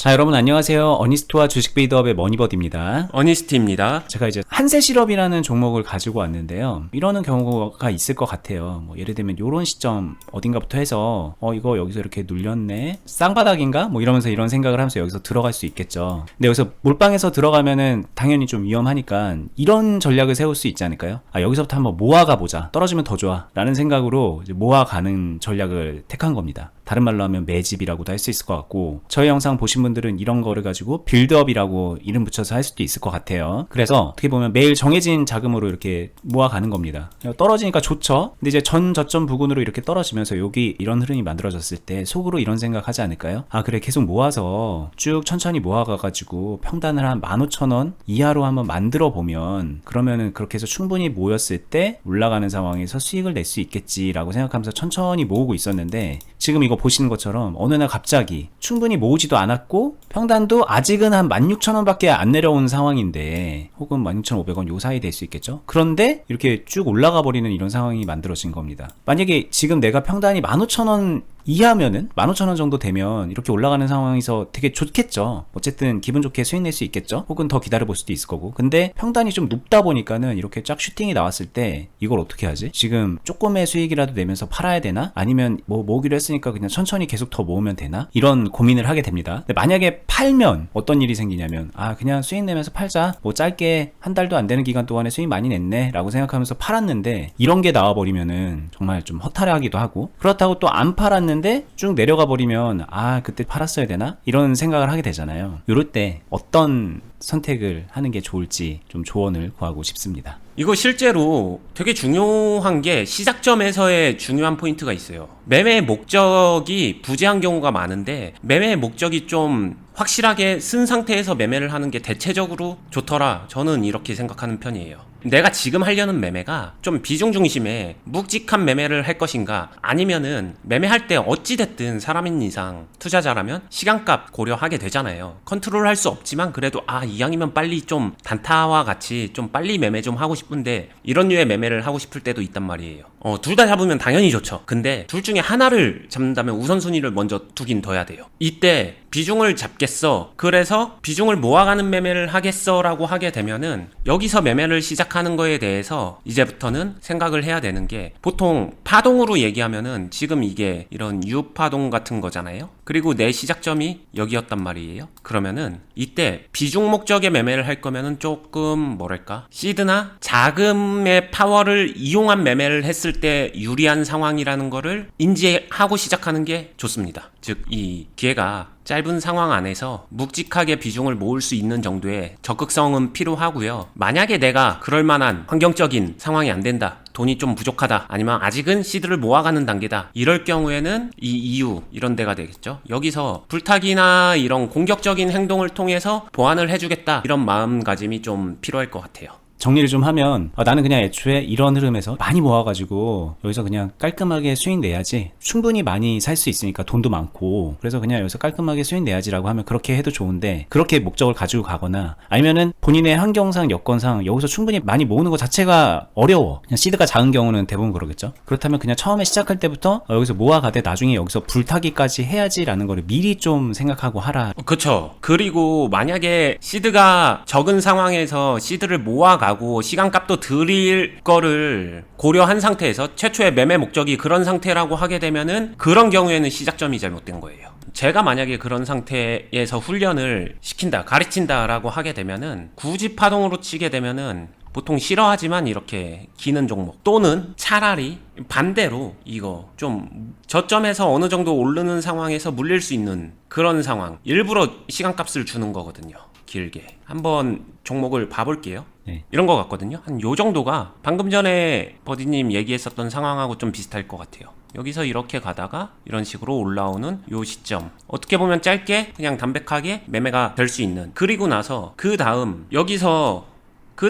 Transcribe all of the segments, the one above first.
자, 여러분 안녕하세요. 어니스트와 주식 빌드업의 머니버디입니다. 어니스트입니다. 제가 이제 한세 실업이라는 종목을 가지고 왔는데요. 이러는 경우가 있을 것 같아요. 뭐 예를 들면 요런 시점 어딘가부터 해서 이거 여기서 이렇게 눌렸네. 쌍바닥인가? 뭐 이러면서 이런 생각을 하면서 여기서 들어갈 수 있겠죠. 근데 여기서 몰빵해서 들어가면은 당연히 좀 위험하니까 이런 전략을 세울 수 있지 않을까요? 여기서부터 한번 모아가 보자. 떨어지면 더 좋아. 라는 생각으로 이제 모아가는 전략을 택한 겁니다. 다른 말로 하면 매집이라고도 할 수 있을 것 같고, 저희 영상 보신 분들은 이런 거를 가지고 빌드업이라고 이름 붙여서 할 수도 있을 것 같아요. 그래서 어떻게 보면 매일 정해진 자금으로 이렇게 모아가는 겁니다. 떨어지니까 좋죠. 근데 이제 전 저점 부근으로 이렇게 떨어지면서 여기 이런 흐름이 만들어졌을 때 속으로 이런 생각 하지 않을까요? 그래, 계속 모아서 쭉 천천히 모아가가지고 평단을 한 15,000원 이하로 한번 만들어 보면, 그러면은 그렇게 해서 충분히 모였을 때 올라가는 상황에서 수익을 낼 수 있겠지라고 생각하면서 천천히 모으고 있었는데, 지금 이거 보시는 것처럼 어느 날 갑자기 충분히 모으지도 않았고 평단도 아직은 한 16,000원 밖에 안 내려온 상황인데, 혹은 16,500원 요 사이 될 수 있겠죠. 그런데 이렇게 쭉 올라가 버리는 이런 상황이 만들어진 겁니다. 만약에 지금 내가 평단이 15,000원 이하면은 15,000원 정도 되면 이렇게 올라가는 상황에서 되게 좋겠죠. 어쨌든 기분 좋게 수익 낼 수 있겠죠. 혹은 더 기다려 볼 수도 있을 거고. 근데 평단이 좀 높다 보니까는 이렇게 쫙 슈팅이 나왔을 때 이걸 어떻게 하지? 지금 조금의 수익이라도 내면서 팔아야 되나? 아니면 뭐 모으기로 했으니까 그냥 천천히 계속 더 모으면 되나? 이런 고민을 하게 됩니다. 근데 만약에 팔면 어떤 일이 생기냐면, 그냥 수익 내면서 팔자. 뭐 짧게 한 달도 안 되는 기간 동안에 수익 많이 냈네 라고 생각하면서 팔았는데, 이런 게 나와버리면은 정말 좀 허탈해하기도 하고, 그렇다고 또 안 팔았는데 쭉 내려가 버리면 그때 팔았어야 되나? 이런 생각을 하게 되잖아요. 이럴 때 어떤 선택을 하는 게 좋을지 좀 조언을 구하고 싶습니다. 이거 실제로 되게 중요한 게 시작점에서의 중요한 포인트가 있어요. 매매의 목적이 부재한 경우가 많은데, 매매의 목적이 좀 확실하게 쓴 상태에서 매매를 하는 게 대체적으로 좋더라, 저는 이렇게 생각하는 편이에요. 내가 지금 하려는 매매가 좀 비중 중심의 묵직한 매매를 할 것인가, 아니면은 매매할 때 어찌됐든 사람인 이상 투자자라면 시간값 고려하게 되잖아요. 컨트롤 할 수 없지만 그래도 이왕이면 빨리 좀 단타와 같이 좀 빨리 매매 좀 하고 싶은데, 이런 류의 매매를 하고 싶을 때도 있단 말이에요. 둘 다 잡으면 당연히 좋죠. 근데 둘 중에 하나를 잡는다면 우선순위를 먼저 두긴 둬야 돼요. 이때 비중을 잡겠어, 그래서 비중을 모아가는 매매를 하겠어 라고 하게 되면은, 여기서 매매를 시작하는 거에 대해서 이제부터는 생각을 해야 되는 게, 보통 파동으로 얘기하면은 지금 이게 이런 U파동 같은 거잖아요. 그리고 내 시작점이 여기였단 말이에요. 그러면은 이때 비중 목적의 매매를 할 거면은 조금 뭐랄까, 시드나 자금의 파워를 이용한 매매를 했을 때 유리한 상황이라는 거를 인지하고 시작하는 게 좋습니다. 즉, 이 기회가 짧은 상황 안에서 묵직하게 비중을 모을 수 있는 정도의 적극성은 필요하고요. 만약에 내가 그럴 만한 환경적인 상황이 안 된다, 돈이 좀 부족하다, 아니면 아직은 시드를 모아가는 단계다, 이럴 경우에는 이 이유, 이런 데가 되겠죠. 여기서 불타기나 이런 공격적인 행동을 통해서 보완을 해주겠다, 이런 마음가짐이 좀 필요할 것 같아요. 정리를 좀 하면, 나는 그냥 애초에 이런 흐름에서 많이 모아가지고 여기서 그냥 깔끔하게 수익 내야지, 충분히 많이 살 수 있으니까 돈도 많고, 그래서 그냥 여기서 깔끔하게 수익 내야지 라고 하면 그렇게 해도 좋은데, 그렇게 목적을 가지고 가거나 아니면은 본인의 환경상 여건상 여기서 충분히 많이 모으는 것 자체가 어려워, 그냥 시드가 작은 경우는 대부분 그러겠죠. 그렇다면 그냥 처음에 시작할 때부터 여기서 모아가되 나중에 여기서 불타기까지 해야지 라는 거를 미리 좀 생각하고 하라. 그쵸. 그리고 만약에 시드가 적은 상황에서 시드를 모아가고 시간값도 드릴 거를 고려한 상태에서, 최초의 매매 목적이 그런 상태라고 하게 되면은, 그런 경우에는 시작점이 잘못된 거예요. 제가 만약에 그런 상태에서 훈련을 시킨다, 가르친다 라고 하게 되면은, 굳이 파동으로 치게 되면은 보통 싫어하지만 이렇게 기는 종목, 또는 차라리 반대로 이거 좀 저점에서 어느 정도 오르는 상황에서 물릴 수 있는 그런 상황, 일부러 시간값을 주는 거거든요. 길게 한번 종목을 봐볼게요. 네. 이런 거 같거든요. 한 요 정도가 방금 전에 버디님 얘기했었던 상황하고 좀 비슷할 것 같아요. 여기서 이렇게 가다가 이런 식으로 올라오는 요 시점, 어떻게 보면 짧게 그냥 담백하게 매매가 될 수 있는, 그리고 나서 그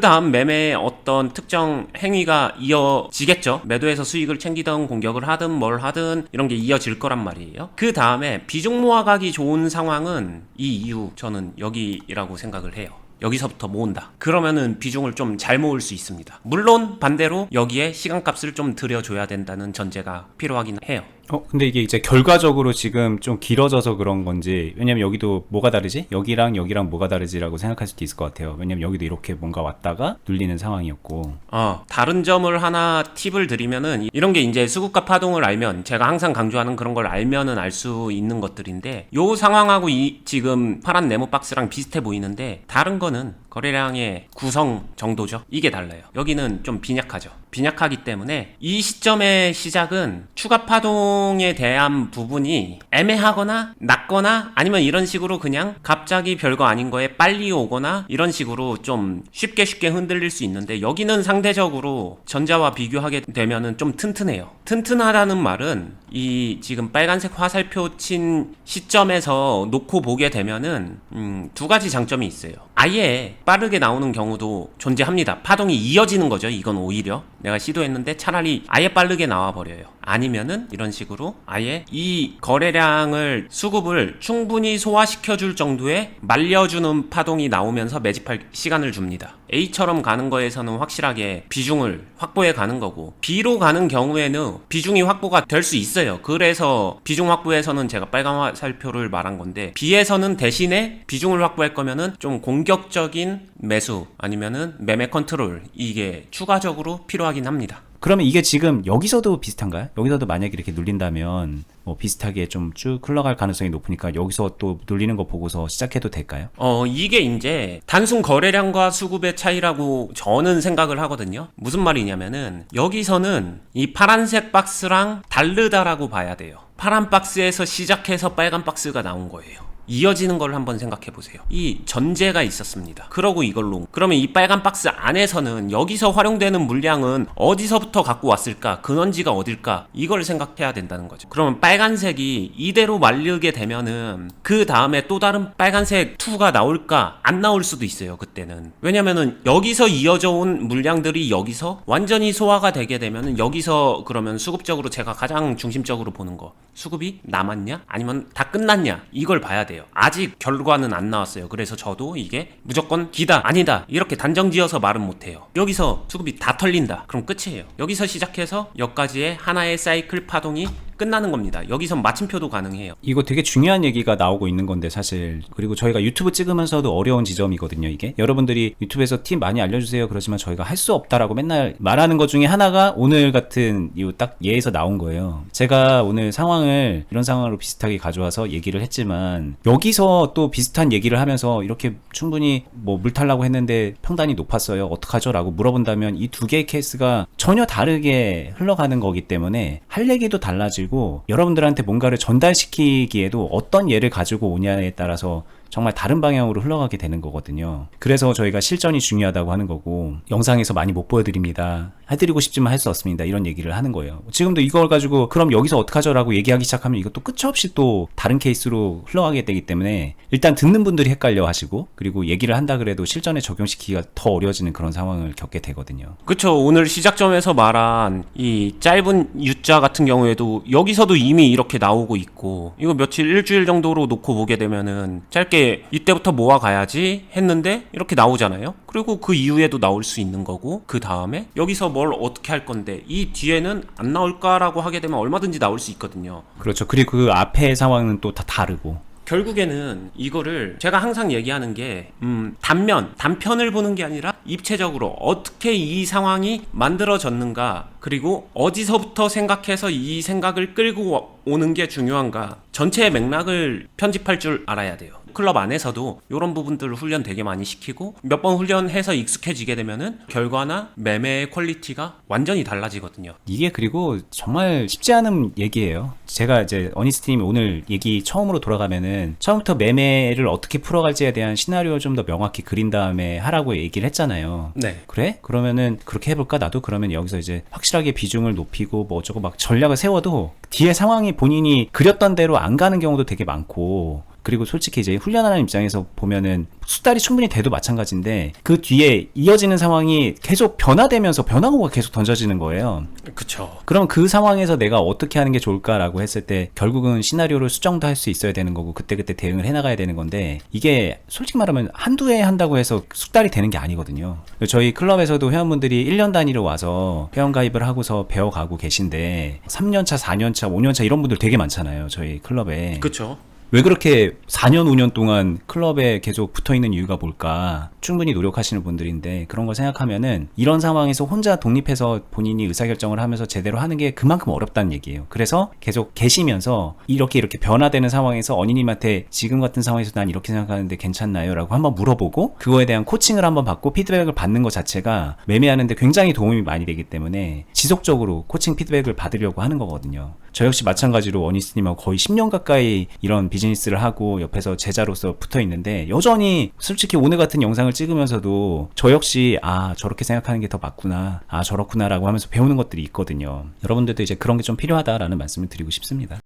다음 매매의 어떤 특정 행위가 이어지겠죠. 매도해서 수익을 챙기던 공격을 하든 뭘 하든 이런 게 이어질 거란 말이에요. 그 다음에 비중 모아가기 좋은 상황은 이 이유, 저는 여기라고 생각을 해요. 여기서부터 모은다. 그러면은 비중을 좀 잘 모을 수 있습니다. 물론 반대로 여기에 시간값을 좀 들여줘야 된다는 전제가 필요하긴 해요. 근데 이게 이제 결과적으로 지금 좀 길어져서 그런 건지, 왜냐면 여기도 뭐가 다르지? 여기랑 뭐가 다르지라고 생각할 수도 있을 것 같아요. 왜냐면 여기도 이렇게 뭔가 왔다가 눌리는 상황이었고. 다른 점을 하나 팁을 드리면은, 이런 게 이제 수급과 파동을 알면, 제가 항상 강조하는 그런 걸 알면은 알 수 있는 것들인데, 요 상황하고 이 지금 파란 네모 박스랑 비슷해 보이는데, 다른 거는 거래량의 구성 정도죠. 이게 달라요. 여기는 좀 빈약하죠. 빈약하기 때문에 이 시점의 시작은 추가 파동에 대한 부분이 애매하거나 낮거나, 아니면 이런 식으로 그냥 갑자기 별거 아닌 거에 빨리 오거나, 이런 식으로 좀 쉽게 흔들릴 수 있는데, 여기는 상대적으로 전자와 비교하게 되면은 좀 튼튼해요. 튼튼하다는 말은 이 지금 빨간색 화살표 친 시점에서 놓고 보게 되면은 두 가지 장점이 있어요. 아예 빠르게 나오는 경우도 존재합니다. 파동이 이어지는 거죠. 이건 오히려 내가 시도했는데 차라리 아예 빠르게 나와 버려요. 아니면은 이런 식으로 아예 이 거래량을, 수급을 충분히 소화시켜 줄 정도의 말려주는 파동이 나오면서 매집할 시간을 줍니다. A처럼 가는 거에서는 확실하게 비중을 확보해 가는 거고, B로 가는 경우에는 비중이 확보가 될 수 있어요. 그래서 비중 확보에서는 제가 빨간 화살표를 말한 건데, B에서는 대신에 비중을 확보할 거면은 좀 공격적인 매수 아니면은 매매 컨트롤, 이게 추가적으로 필요하긴 합니다. 그러면 이게 지금 여기서도 비슷한가요? 여기서도 만약에 이렇게 눌린다면 뭐 비슷하게 좀 쭉 흘러갈 가능성이 높으니까 여기서 또 눌리는 거 보고서 시작해도 될까요? 이게 이제 단순 거래량과 수급의 차이라고 저는 생각을 하거든요. 무슨 말이냐면은, 여기서는 이 파란색 박스랑 다르다라고 봐야 돼요. 파란 박스에서 시작해서 빨간 박스가 나온 거예요. 이어지는 걸 한번 생각해 보세요. 이 전제가 있었습니다. 그러고 이걸로, 그러면 이 빨간 박스 안에서는 여기서 활용되는 물량은 어디서부터 갖고 왔을까? 근원지가 어딜까? 이걸 생각해야 된다는 거죠. 그러면 빨간색이 이대로 말리게 되면은 그 다음에 또 다른 빨간색 2가 나올까? 안 나올 수도 있어요. 그때는. 왜냐면은 여기서 이어져 온 물량들이 여기서 완전히 소화가 되게 되면은, 여기서 그러면 수급적으로 제가 가장 중심적으로 보는 거, 수급이 남았냐? 아니면 다 끝났냐? 이걸 봐야 돼요. 아직 결과는 안 나왔어요. 그래서 저도 이게 무조건 기다, 아니다, 이렇게 단정지어서 말은 못해요. 여기서 수급이 다 털린다, 그럼 끝이에요. 여기서 시작해서 여기까지의 하나의 사이클 파동이 끝나는 겁니다. 여기선 마침표도 가능해요. 이거 되게 중요한 얘기가 나오고 있는 건데 사실, 그리고 저희가 유튜브 찍으면서도 어려운 지점이거든요. 이게 여러분들이 유튜브에서 팁 많이 알려주세요 그러지만 저희가 할 수 없다라고 맨날 말하는 것 중에 하나가 오늘 같은 이 딱 예에서 나온 거예요. 제가 오늘 상황을 이런 상황으로 비슷하게 가져와서 얘기를 했지만, 여기서 또 비슷한 얘기를 하면서 이렇게 충분히 뭐 물 탈라고 했는데 평단이 높았어요, 어떡하죠? 라고 물어본다면 이 두 개의 케이스가 전혀 다르게 흘러가는 거기 때문에 할 얘기도 달라지고, 여러분들한테 뭔가를 전달시키기에도 어떤 예를 가지고 오냐에 따라서 정말 다른 방향으로 흘러가게 되는 거거든요. 그래서 저희가 실전이 중요하다고 하는 거고, 영상에서 많이 못 보여드립니다, 해드리고 싶지만 할 수 없습니다, 이런 얘기를 하는 거예요. 지금도 이걸 가지고 그럼 여기서 어떡하죠? 라고 얘기하기 시작하면 이것도 끝이 없이 또 다른 케이스로 흘러가게 되기 때문에, 일단 듣는 분들이 헷갈려 하시고, 그리고 얘기를 한다 그래도 실전에 적용시키기가 더 어려워지는 그런 상황을 겪게 되거든요. 그쵸. 오늘 시작점에서 말한 이 짧은 U자 같은 경우에도 여기서도 이미 이렇게 나오고 있고, 이거 며칠, 일주일 정도로 놓고 보게 되면은 짧게 이때부터 모아가야지 했는데 이렇게 나오잖아요. 그리고 그 이후에도 나올 수 있는 거고, 그 다음에 여기서 뭘 어떻게 할 건데 이 뒤에는 안 나올까라고 하게 되면 얼마든지 나올 수 있거든요. 그렇죠. 그리고 그 앞의 상황은 또 다 다르고, 결국에는 이거를 제가 항상 얘기하는 게, 단편을 보는 게 아니라 입체적으로 어떻게 이 상황이 만들어졌는가, 그리고 어디서부터 생각해서 이 생각을 끌고 오는 게 중요한가, 전체의 맥락을 편집할 줄 알아야 돼요. 클럽 안에서도 이런 부분들을 훈련 되게 많이 시키고, 몇 번 훈련해서 익숙해지게 되면은 결과나 매매의 퀄리티가 완전히 달라지거든요. 이게 그리고 정말 쉽지 않은 얘기예요. 제가 이제 어니스트님이 오늘 얘기 처음으로 돌아가면은, 처음부터 매매를 어떻게 풀어갈지에 대한 시나리오를 좀 더 명확히 그린 다음에 하라고 얘기를 했잖아요. 네. 그래? 그러면은 그렇게 해볼까? 나도 그러면 여기서 이제 확실하게 비중을 높이고 뭐 어쩌고 막 전략을 세워도 뒤에 상황이 본인이 그렸던 대로 안 가는 경우도 되게 많고, 그리고 솔직히 이제 훈련하는 입장에서 보면은 숙달이 충분히 돼도 마찬가지인데 그 뒤에 이어지는 상황이 계속 변화되면서 변화구가 계속 던져지는 거예요. 그쵸. 그럼 그 상황에서 내가 어떻게 하는 게 좋을까라고 했을 때 결국은 시나리오를 수정도 할 수 있어야 되는 거고 그때그때 대응을 해나가야 되는 건데 이게 솔직히 말하면 한두 해 한다고 해서 숙달이 되는 게 아니거든요. 저희 클럽에서도 회원분들이 1년 단위로 와서 회원가입을 하고서 배워가고 계신데 3년차, 4년차, 5년차 이런 분들 되게 많잖아요. 저희 클럽에. 그쵸. 왜 그렇게 4년, 5년 동안 클럽에 계속 붙어있는 이유가 뭘까? 충분히 노력하시는 분들인데 그런 걸 생각하면은 이런 상황에서 혼자 독립해서 본인이 의사결정을 하면서 제대로 하는 게 그만큼 어렵다는 얘기예요. 그래서 계속 계시면서 이렇게 변화되는 상황에서 언니님한테 지금 같은 상황에서 난 이렇게 생각하는데 괜찮나요? 라고 한번 물어보고 그거에 대한 코칭을 한번 받고 피드백을 받는 것 자체가 매매하는데 굉장히 도움이 많이 되기 때문에 지속적으로 코칭 피드백을 받으려고 하는 거거든요. 저 역시 마찬가지로 어니스님하고 거의 10년 가까이 이런 비즈니스를 하고 옆에서 제자로서 붙어 있는데 여전히 솔직히 오늘 같은 영상을 찍으면서도 저 역시 저렇게 생각하는 게 더 맞구나, 저렇구나 라고 하면서 배우는 것들이 있거든요. 여러분들도 이제 그런 게 좀 필요하다라는 말씀을 드리고 싶습니다.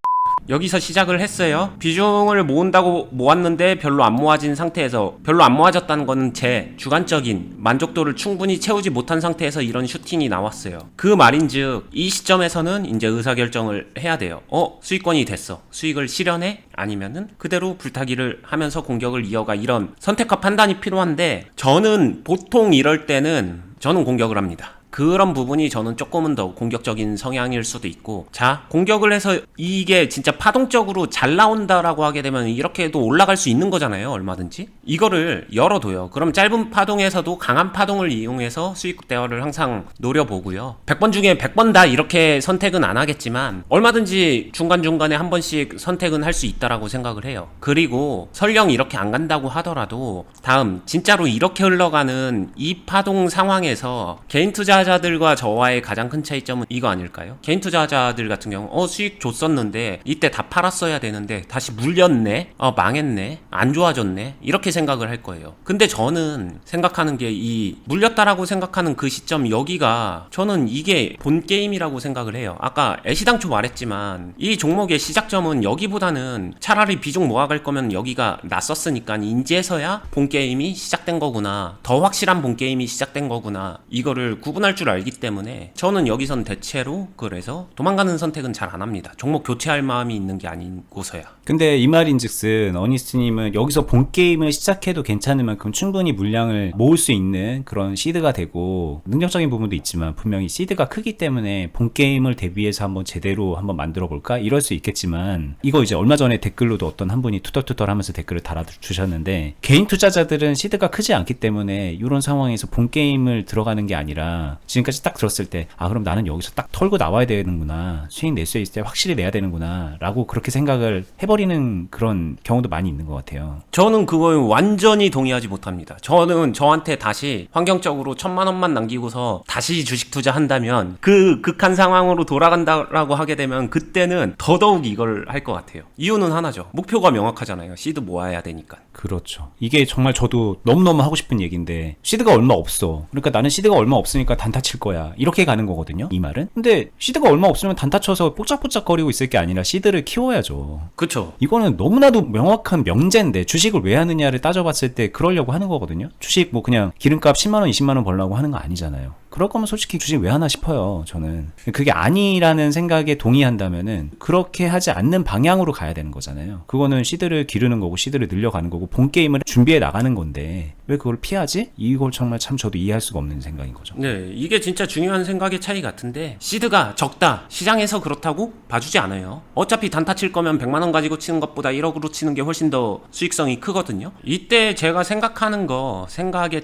여기서 시작을 했어요. 비중을 모은다고 모았는데 별로 안 모아진 상태에서, 별로 안 모아졌다는 거는 제 주관적인 만족도를 충분히 채우지 못한 상태에서 이런 슈팅이 나왔어요. 그 말인즉 이 시점에서는 이제 의사결정을 해야 돼요. 수익권이 됐어. 수익을 실현해? 아니면은 그대로 불타기를 하면서 공격을 이어가. 이런 선택과 판단이 필요한데 저는 보통 이럴 때는 저는 공격을 합니다. 그런 부분이 저는 조금은 더 공격적인 성향일 수도 있고, 자, 공격을 해서 이게 진짜 파동적으로 잘 나온다라고 하게 되면 이렇게도 올라갈 수 있는 거잖아요. 얼마든지. 이거를 열어둬요. 그럼 짧은 파동에서도 강한 파동을 이용해서 수익 대화를 항상 노려보고요. 100번 중에 100번 다 이렇게 선택은 안 하겠지만 얼마든지 중간중간에 한 번씩 선택은 할 수 있다라고 생각을 해요. 그리고 설령 이렇게 안 간다고 하더라도 다음 진짜로 이렇게 흘러가는 이 파동 상황에서 개인 투자자들과 저와의 가장 큰 차이점은 이거 아닐까요? 개인 투자자들 같은 경우 수익 줬었는데 이때 다 팔았어야 되는데 다시 물렸네, 망했네, 안 좋아졌네, 이렇게 생각을 할 거예요. 근데 저는 생각하는 게 이 물렸다라고 생각하는 그 시점, 여기가 저는 이게 본 게임이라고 생각을 해요. 아까 애시당초 말했지만 이 종목의 시작점은 여기보다는 차라리 비중 모아갈 거면 여기가 났었으니까 인지해서야 본 게임이 시작된 거구나, 더 확실한 본 게임이 시작된 거구나, 이거를 구분할 줄 알기 때문에 저는 여기선 대체로 그래서 도망가는 선택은 잘 안 합니다. 종목 교체할 마음이 있는 게 아니고서야. 근데 이 말인즉슨 어니스트님은 여기서 본 게임을 시작해도 괜찮은 만큼 충분히 물량을 모을 수 있는 그런 시드가 되고 능력적인 부분도 있지만 분명히 시드가 크기 때문에 본 게임을 대비해서 한번 제대로 한번 만들어 볼까 이럴 수 있겠지만, 이거 이제 얼마 전에 댓글로도 어떤 한 분이 투덜투덜 하면서 댓글을 달아주셨는데, 개인 투자자들은 시드가 크지 않기 때문에 이런 상황에서 본 게임을 들어가는 게 아니라 지금까지 딱 들었을 때 그럼 나는 여기서 딱 털고 나와야 되는구나, 수익 낼 수 있을 때 확실히 내야 되는구나 라고 그렇게 생각을 해버리는 그런 경우도 많이 있는 것 같아요. 저는 그거에 완전히 동의하지 못합니다. 저는 저한테 다시 환경적으로 1,000만 원만 남기고서 다시 주식 투자한다면, 그 극한 상황으로 돌아간다라고 하게 되면 그때는 더더욱 이걸 할 것 같아요. 이유는 하나죠. 목표가 명확하잖아요. 시드 모아야 되니까. 그렇죠. 이게 정말 저도 너무너무 하고 싶은 얘기인데, 시드가 얼마 없어, 그러니까 나는 시드가 얼마 없으니까 단타 칠 거야, 이렇게 가는 거거든요, 이 말은. 근데 시드가 얼마 없으면 단타 쳐서 뽀짝뽀짝거리고 있을 게 아니라 시드를 키워야죠. 그쵸. 이거는 너무나도 명확한 명제인데 주식을 왜 하느냐를 따져봤을 때 그러려고 하는 거거든요. 주식 뭐 그냥 기름값 10만원 20만원 벌려고 하는 거 아니잖아요. 그럴 거면 솔직히 주식 왜 하나 싶어요, 저는. 그게 아니라는 생각에 동의한다면은 그렇게 하지 않는 방향으로 가야 되는 거잖아요. 그거는 시드를 기르는 거고 시드를 늘려가는 거고 본 게임을 준비해 나가는 건데 왜 그걸 피하지? 이걸 정말 참 저도 이해할 수가 없는 생각인 거죠. 네, 이게 진짜 중요한 생각의 차이 같은데, 시드가 적다, 시장에서 그렇다고 봐주지 않아요. 어차피 단타 칠 거면 100만 원 가지고 치는 것보다 1억으로 치는 게 훨씬 더 수익성이 크거든요. 이때 제가 생각하는 거, 생각의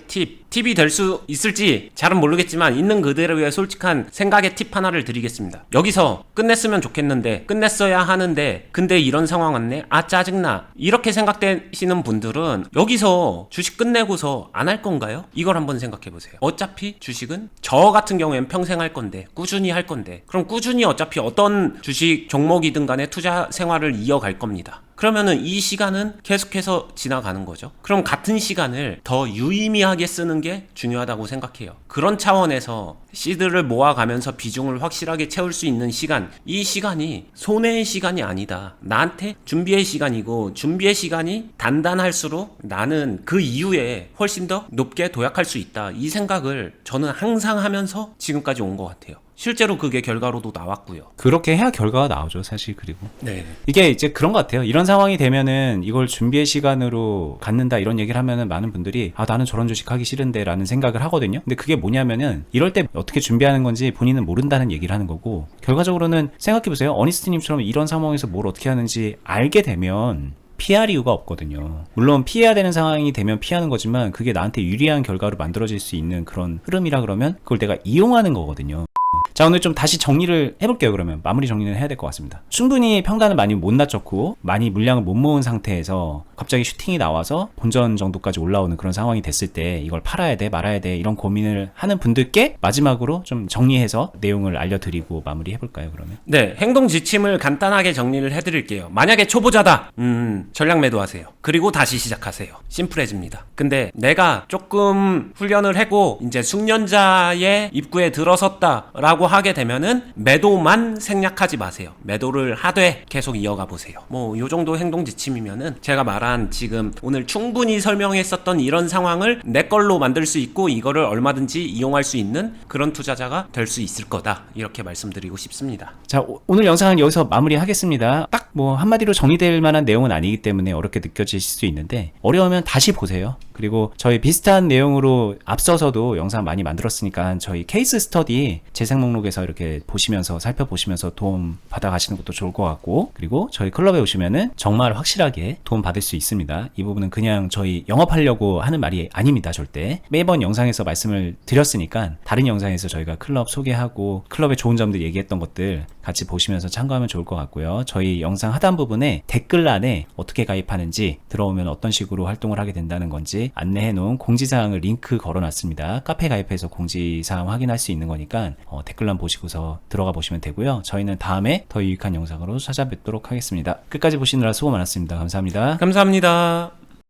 팁이 될 수 있을지 잘은 모르겠지만 있는 그대로의 솔직한 생각의 팁 하나를 드리겠습니다. 여기서 끝냈으면 좋겠는데, 끝냈어야 하는데 근데 이런 상황 왔네, 짜증나, 이렇게 생각되시는 분들은 여기서 주식 끝내고서 안 할 건가요? 이걸 한번 생각해 보세요. 어차피 주식은 저 같은 경우엔 평생 할 건데, 꾸준히 할 건데, 그럼 꾸준히 어차피 어떤 주식 종목이든 간에 투자 생활을 이어갈 겁니다. 그러면은 이 시간은 계속해서 지나가는 거죠. 그럼 같은 시간을 더 유의미하게 쓰는 게 중요하다고 생각해요. 그런 차원에서 시드를 모아가면서 비중을 확실하게 채울 수 있는 시간, 이 시간이 손해의 시간이 아니다. 나한테 준비의 시간이고, 준비의 시간이 단단할수록 나는 그 이후에 훨씬 더 높게 도약할 수 있다. 이 생각을 저는 항상 하면서 지금까지 온 것 같아요. 실제로 그게 결과로도 나왔고요. 그렇게 해야 결과가 나오죠, 사실. 그리고 네. 이게 이제 그런 것 같아요. 이런 상황이 되면은 이걸 준비의 시간으로 갖는다 이런 얘기를 하면은 많은 분들이 아 나는 저런 주식 하기 싫은데 라는 생각을 하거든요. 근데 그게 뭐냐면은 이럴 때 어떻게 준비하는 건지 본인은 모른다는 얘기를 하는 거고, 결과적으로는 생각해보세요. 어니스트님처럼 이런 상황에서 뭘 어떻게 하는지 알게 되면 피할 이유가 없거든요. 물론 피해야 되는 상황이 되면 피하는 거지만 그게 나한테 유리한 결과로 만들어질 수 있는 그런 흐름이라 그러면 그걸 내가 이용하는 거거든요. 자, 오늘 좀 다시 정리를 해볼게요. 그러면 마무리 정리는 해야 될 것 같습니다. 충분히 평단을 많이 못 낮췄고 많이 물량을 못 모은 상태에서 갑자기 슈팅이 나와서 본전 정도까지 올라오는 그런 상황이 됐을 때 이걸 팔아야 돼 말아야 돼 이런 고민을 하는 분들께 마지막으로 좀 정리해서 내용을 알려드리고 마무리 해볼까요? 그러면 네, 행동 지침을 간단하게 정리를 해드릴게요. 만약에 초보자다, 전략 매도하세요. 그리고 다시 시작하세요. 심플해집니다. 근데 내가 조금 훈련을 하고 이제 숙련자의 입구에 들어섰다라고 하게 되면은 매도만 생략하지 마세요. 매도를 하되 계속 이어가 보세요. 뭐 요 정도 행동 지침이면은 제가 말한 지금 오늘 충분히 설명했었던 이런 상황을 내 걸로 만들 수 있고 이거를 얼마든지 이용할 수 있는 그런 투자자가 될 수 있을 거다. 이렇게 말씀드리고 싶습니다. 자, 오늘 영상은 여기서 마무리하겠습니다. 딱 뭐 한마디로 정리될 만한 내용은 아니기 때문에 어렵게 느껴질 수 있는데 어려우면 다시 보세요. 그리고 저희 비슷한 내용으로 앞서서도 영상 많이 만들었으니까 저희 케이스 스터디 재생 목록에서 이렇게 보시면서 살펴보시면서 도움 받아 가시는 것도 좋을 것 같고, 그리고 저희 클럽에 오시면은 정말 확실하게 도움 받을 수 있습니다. 이 부분은 그냥 저희 영업하려고 하는 말이 아닙니다. 절대. 매번 영상에서 말씀을 드렸으니까 다른 영상에서 저희가 클럽 소개하고 클럽의 좋은 점들 얘기했던 것들 같이 보시면서 참고하면 좋을 것 같고요. 저희 영상 하단 부분에 댓글란에 어떻게 가입하는지, 들어오면 어떤 식으로 활동을 하게 된다는 건지 안내해 놓은 공지사항을 링크 걸어놨습니다. 카페 가입해서 공지사항 확인할 수 있는 거니까 댓글란 보시고서 들어가 보시면 되고요. 저희는 다음에 더 유익한 영상으로 찾아뵙도록 하겠습니다. 끝까지 보시느라 수고 많았습니다. 감사합니다. 감사합니다.